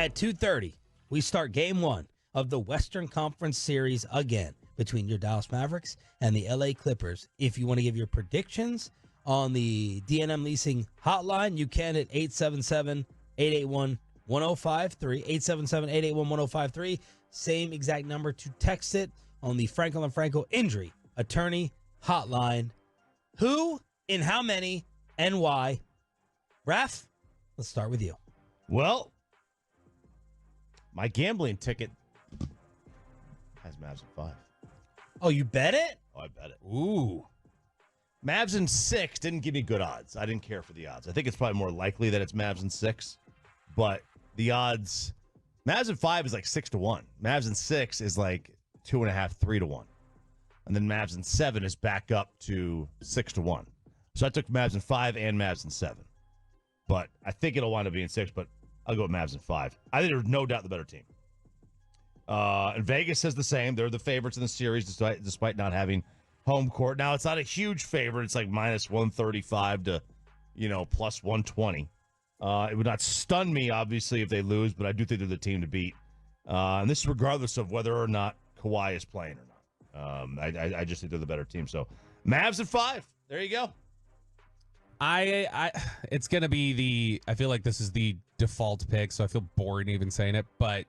At 2:30, we start game one of the Western Conference Series again between your Dallas Mavericks and the LA Clippers. If you want to give your predictions on the DNM Leasing hotline, you can at 877-881-1053, 877-881-1053. Same exact number to text it on the Franklin & Franco Injury Attorney hotline. Who, in how many, and why? Raph, let's start with you. Well, my gambling ticket has Mavs in 5. Oh, you bet it? Oh, I bet it. Ooh. Mavs in 6 didn't give me good odds. I didn't care for the odds. I think it's probably more likely that it's Mavs in 6, but the odds, Mavs in 5 is like 6-1. Mavs in 6 is like 2.5, 3-1. And then Mavs in 7 is back up to 6-1. So I took Mavs in 5 and Mavs in 7. But I think it'll wind up being 6, but I'll go with Mavs in 5. I think there's no doubt the better team. And Vegas says the same. They're the favorites in the series despite not having home court. Now, it's not a huge favorite. It's like minus 135 to, plus 120. It would not stun me, obviously, if they lose, but I do think they're the team to beat. And this is regardless of whether or not Kawhi is playing or not. I just think they're the better team. So, Mavs at 5. There you go. It's going to be I feel like this is the default pick, so I feel boring even saying it, but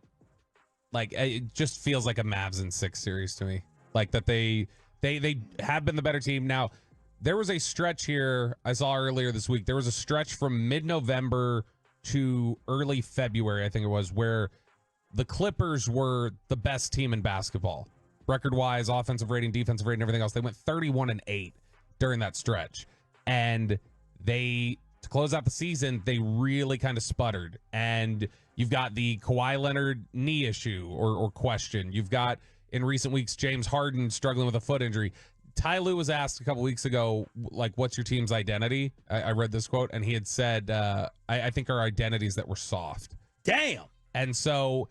it just feels like a Mavs in 6 series to me. Like that they have been the better team. Now, there was a stretch here I saw earlier this week. There was a stretch from mid-November to early February, I think it was, where the Clippers were the best team in basketball. Record-wise, offensive rating, defensive rating, everything else. They went 31-8 during that stretch. And to close out the season, they really kind of sputtered. And you've got the Kawhi Leonard knee issue or question. You've got, in recent weeks, James Harden struggling with a foot injury. Ty Lue was asked a couple weeks ago, what's your team's identity? I read this quote, and he had said, I think our identity is that we're soft. Damn. And so,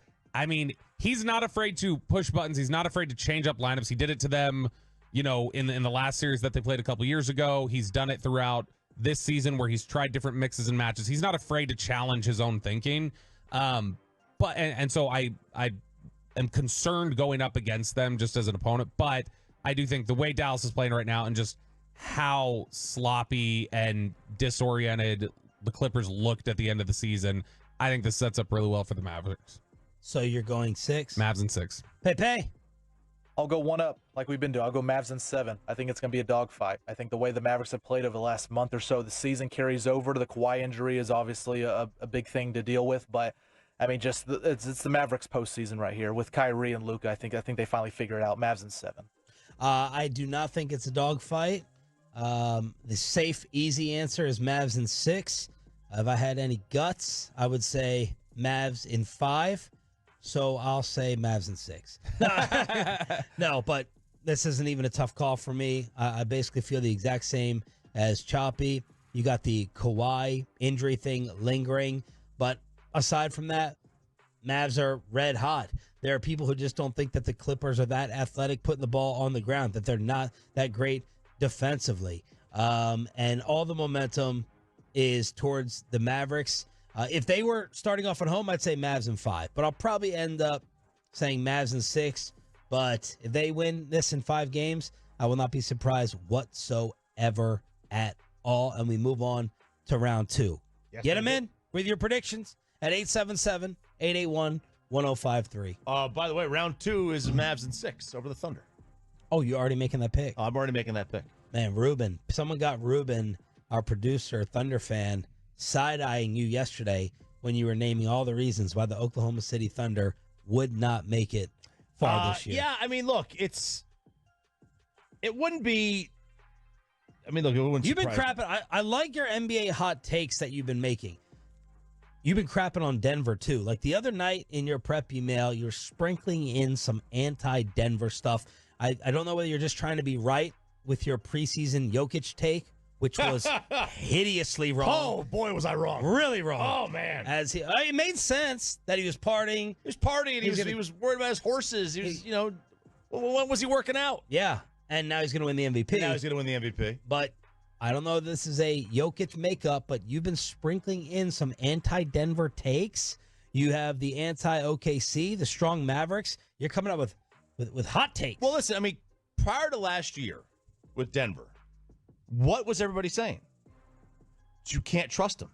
he's not afraid to push buttons. He's not afraid to change up lineups. He did it to them, in the last series that they played a couple years ago. He's done it throughout this season where he's tried different mixes and matches. He's not afraid to challenge his own thinking. So I am concerned going up against them just as an opponent, but I do think the way Dallas is playing right now and just how sloppy and disoriented the Clippers looked at the end of the season, I think this sets up really well for the Mavericks. So you're going 6? Mavs in 6. Pepe? I'll go one up like we've been doing. I'll go Mavs in 7. I think it's going to be a dogfight. I think the way the Mavericks have played over the last month or so, the season carries over. The Kawhi injury is obviously a big thing to deal with, but it's the Mavericks postseason right here with Kyrie and Luka. I think they finally figure it out. Mavs in 7. I do not think it's a dogfight. The safe, easy answer is Mavs in 6. If I had any guts, I would say Mavs in 5. So I'll say Mavs in 6. No, but this isn't even a tough call for me. I basically feel the exact same as Choppy. You got the Kawhi injury thing lingering. But aside from that, Mavs are red hot. There are people who just don't think that the Clippers are that athletic putting the ball on the ground, that they're not that great defensively. And all the momentum is towards the Mavericks. If they were starting off at home, I'd say Mavs in 5. But I'll probably end up saying Mavs in 6. But if they win this in 5 games, I will not be surprised whatsoever at all. And we move on to round 2. Yes, Get them in with your predictions at 877-881-1053. By the way, round 2 is Mavs in 6 over the Thunder. Oh, you're already making that pick? I'm already making that pick. Man, Ruben. Someone got Ruben, our producer, Thunder fan, side-eyeing you yesterday when you were naming all the reasons why the Oklahoma City Thunder would not make it far this year. Yeah, look, it wouldn't be. Look, it wouldn't. You've been crapping. I like your NBA hot takes that you've been making. You've been crapping on Denver, too. Like the other night in your prep email, you're sprinkling in some anti-Denver stuff. I don't know whether you're just trying to be right with your preseason Jokic take, which was hideously wrong. Oh, boy, was I wrong. Really wrong. Oh, man. It made sense that he was partying. He was partying. He was worried about his horses. He was, when was he working out? Yeah, and now he's going to win the MVP. Now he's going to win the MVP. But I don't know if this is a Jokic makeup, but you've been sprinkling in some anti-Denver takes. You have the anti-OKC, the strong Mavericks. You're coming up with hot takes. Well, listen, I mean, prior to last year with Denver, what was everybody saying? You can't trust them.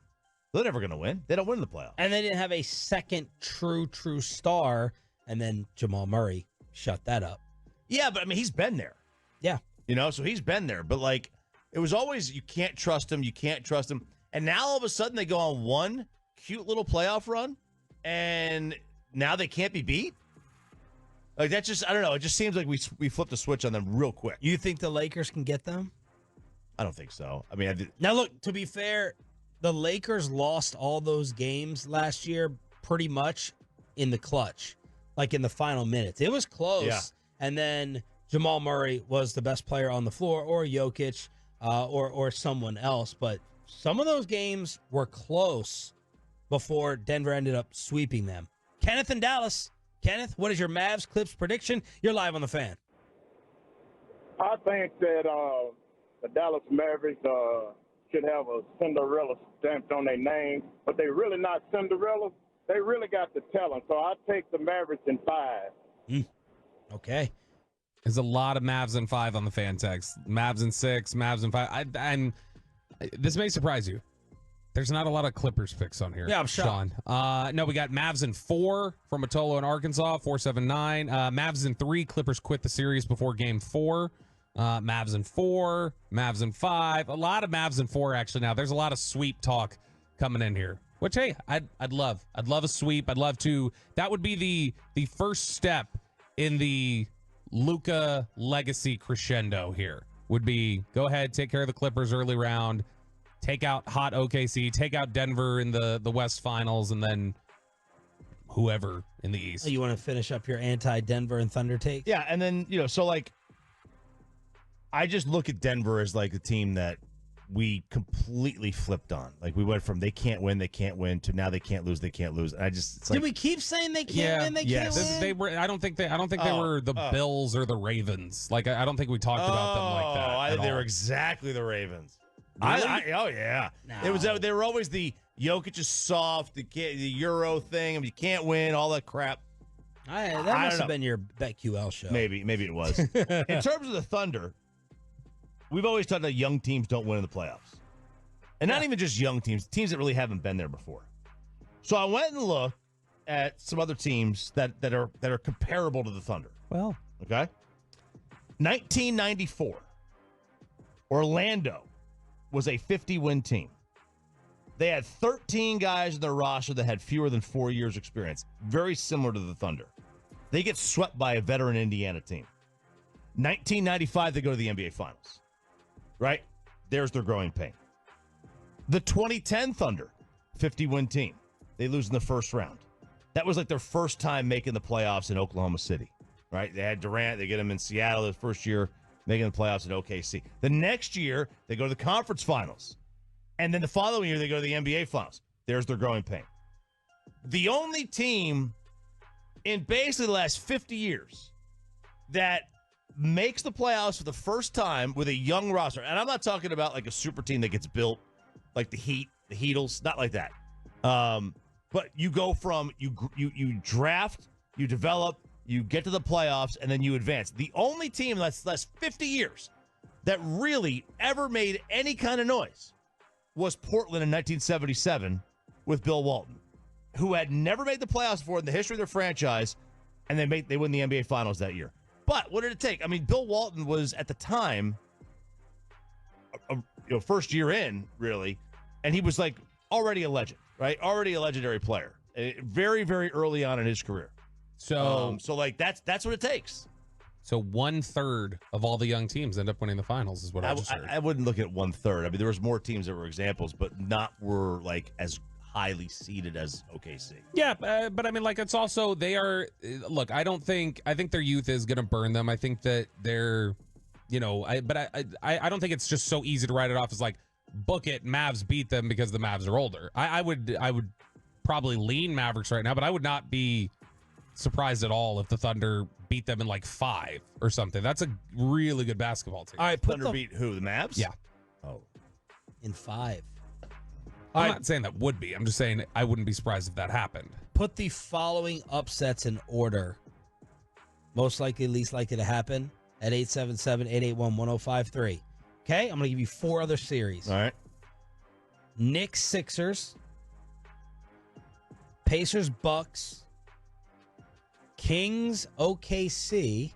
They're never going to win. They don't win in the playoffs. And they didn't have a second true star, and then Jamal Murray shut that up. Yeah, but I mean, he's been there. Yeah. So he's been there. But, like, it was always you can't trust him, you can't trust him. And now all of a sudden they go on one cute little playoff run, and now they can't be beat? Like, that's just, I don't know. It just seems like we flipped a switch on them real quick. You think the Lakers can get them? I don't think so. I mean, Now, look, to be fair, the Lakers lost all those games last year pretty much in the clutch, like in the final minutes. It was close. Yeah. And then Jamal Murray was the best player on the floor, or Jokic, or someone else. But some of those games were close before Denver ended up sweeping them. Kenneth in Dallas. Kenneth, what is your Mavs Clips prediction? You're live on the Fan. I think that the Dallas Mavericks should have a Cinderella stamped on their name, but they really not Cinderella. They really got the talent. So I take the Mavericks in 5. Okay. There's a lot of Mavs in 5 on the fan text. Mavs in 6, Mavs in 5. This may surprise you. There's not a lot of Clippers picks on here. Yeah, I'm shocked. Sean. No, we got Mavs in 4 from Atolo in Arkansas, 479. Mavs in 3. Clippers quit the series before game 4. Mavs in 4. Mavs in 5. A lot of Mavs in 4 actually now. There's a lot of sweep talk coming in here. Which, hey, I'd love. I'd love a sweep. I'd love to. That would be the first step in the Luka legacy crescendo here. Would be go ahead, take care of the Clippers early round, take out hot OKC, take out Denver in the West Finals, and then whoever in the East. You want to finish up your anti-Denver and Thunder take? Yeah, and then, so, like, I just look at Denver as, like, a team that we completely flipped on. Like, we went from they can't win, to now they can't lose. And I just, it's like, Did we keep saying they can't win? They can't win? They were. I don't think they were the Bills or the Ravens. Like, I don't think we talked about them like that. I think they were exactly the Ravens. Really? Oh yeah. No. It was. They were always the Jokic is soft, the Euro thing. I mean, you can't win, all that crap. That must have been your BetQL show. Maybe it was. In terms of the Thunder, we've always talked that young teams don't win in the playoffs, and not even just young teams that really haven't been there before. So I went and looked at some other teams that are comparable to the Thunder. Well, okay. 1994, Orlando was a 50-win team. They had 13 guys in their roster that had fewer than 4 years experience. Very similar to the Thunder. They get swept by a veteran Indiana team. 1995, they go to the NBA Finals. Right? There's their growing pain. The 2010 Thunder, 50-win team. They lose in the first round. That was like their first time making the playoffs in Oklahoma City. Right? They had Durant. They get him in Seattle the first year, making the playoffs in OKC. The next year, they go to the conference finals. And then the following year, they go to the NBA Finals. There's their growing pain. The only team in basically the last 50 years that makes the playoffs for the first time with a young roster, and I'm not talking about like a super team that gets built like the Heat, the Heatles, not like that. But you go from you draft, you develop, you get to the playoffs, and then you advance. The only team that's 50 years that really ever made any kind of noise was Portland in 1977 with Bill Walton, who had never made the playoffs before in the history of their franchise, and they win the NBA Finals that year. But what did it take? I mean, Bill Walton was at the time, first year in, really, and he was like already a legend, right? Already a legendary player, very, very early on in his career. So like that's what it takes. So 1/3 of all the young teams end up winning the finals is what I just heard. I wouldn't look at 1/3. I mean, there was more teams that were examples, but were like as highly seeded as OKC. Yeah, but I mean, like, it's also they are. Look, I think their youth is going to burn them. I think that they're, I don't think it's just so easy to write it off as like book it. Mavs beat them because the Mavs are older. I would probably lean Mavericks right now, but I would not be surprised at all if the Thunder beat them in like 5 or something. That's a really good basketball team. All right, Thunder beat who? The Mavs? Yeah. Oh, in 5. I'm not saying that would be. I'm just saying I wouldn't be surprised if that happened. Put the following upsets in order. Most likely, least likely to happen at 877-881-1053. Okay, I'm going to give you 4 other series. All right. Knicks, Sixers. Pacers, Bucks. Kings, OKC.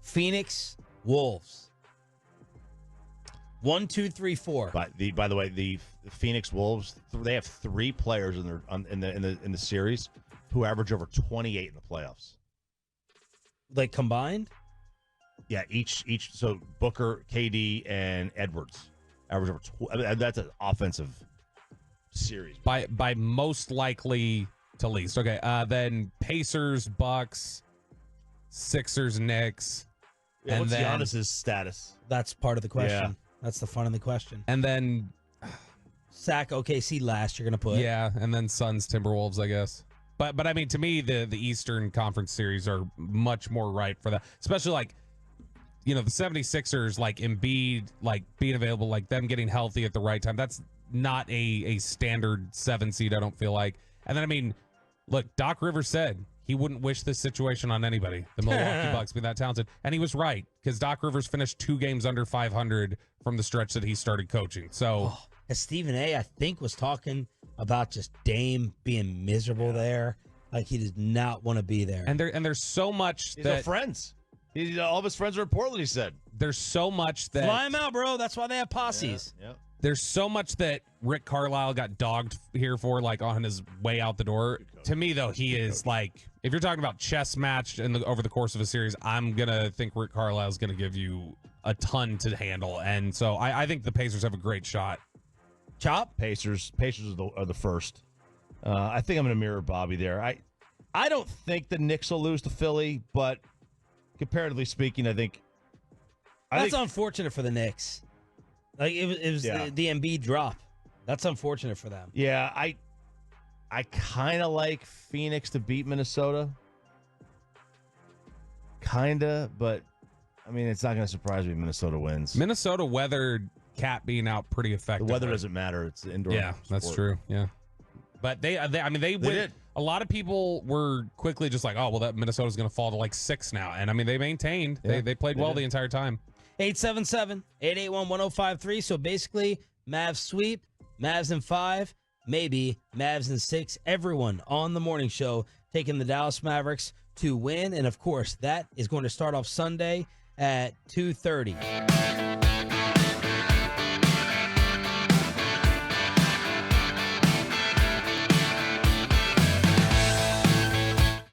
Phoenix, Wolves. 1, 2, 3, 4. By the way, the Phoenix Wolves, they have 3 players in the series who average over 28 in the playoffs. Like combined? Yeah, each. So Booker, KD, and Edwards average over. That's an offensive series. By most likely to least. Okay, then Pacers, Bucks, Sixers, Knicks, Yeah, and what's then Giannis's status? That's part of the question. Yeah. That's the fun of the question. and then Sack OKC last, you're going to put. yeah, and then Suns, Timberwolves, I guess. But I mean, to me, the Eastern Conference series are much more ripe for that, especially like, the 76ers, like Embiid, like being available, like them getting healthy at the right time. That's not a standard 7 seed, I don't feel like. And then, I mean, look, Doc Rivers said he wouldn't wish this situation on anybody, the Milwaukee Bucks being that talented. And he was right, because Doc Rivers finished 2 games under 500 from the stretch that he started coaching. So, Stephen A, I think, was talking about just Dame being miserable there. Like he did not want to be there. and there's so much He's that no friends. All of his friends are in Portland. He said. there's so much that Fly him out, bro. That's why they have posses. Yeah. there's so much that Rick Carlisle got dogged here for, like on his way out the door. To me, though, he is like, if you're talking about chess match over the course of a series, I'm gonna think Rick Carlisle is gonna give you a ton to handle, and so I think the Pacers have a great shot. Chop. Pacers are the first. I think I'm going to mirror Bobby there. I don't think the Knicks will lose to Philly, but comparatively speaking, I think That's unfortunate for the Knicks. Like it was Yeah. the Embiid drop. That's unfortunate for them. Yeah, I kind of like Phoenix to beat Minnesota. Kinda, but I mean, it's not going to surprise me if Minnesota wins. Minnesota weathered Cat being out pretty The effectively. weather doesn't matter. It's indoor. Yeah, that's sport. true. Yeah, but they did. A lot of people were quickly just like, oh, well, that Minnesota's going to fall to like 6 now, and I mean, they maintained. Yeah, they played well the entire time. 877-881-1053. So basically, Mavs sweep, Mavs in 5, maybe Mavs in 6. Everyone on the morning show taking the Dallas Mavericks to win, and of course, that is going to start off Sunday at 2:30.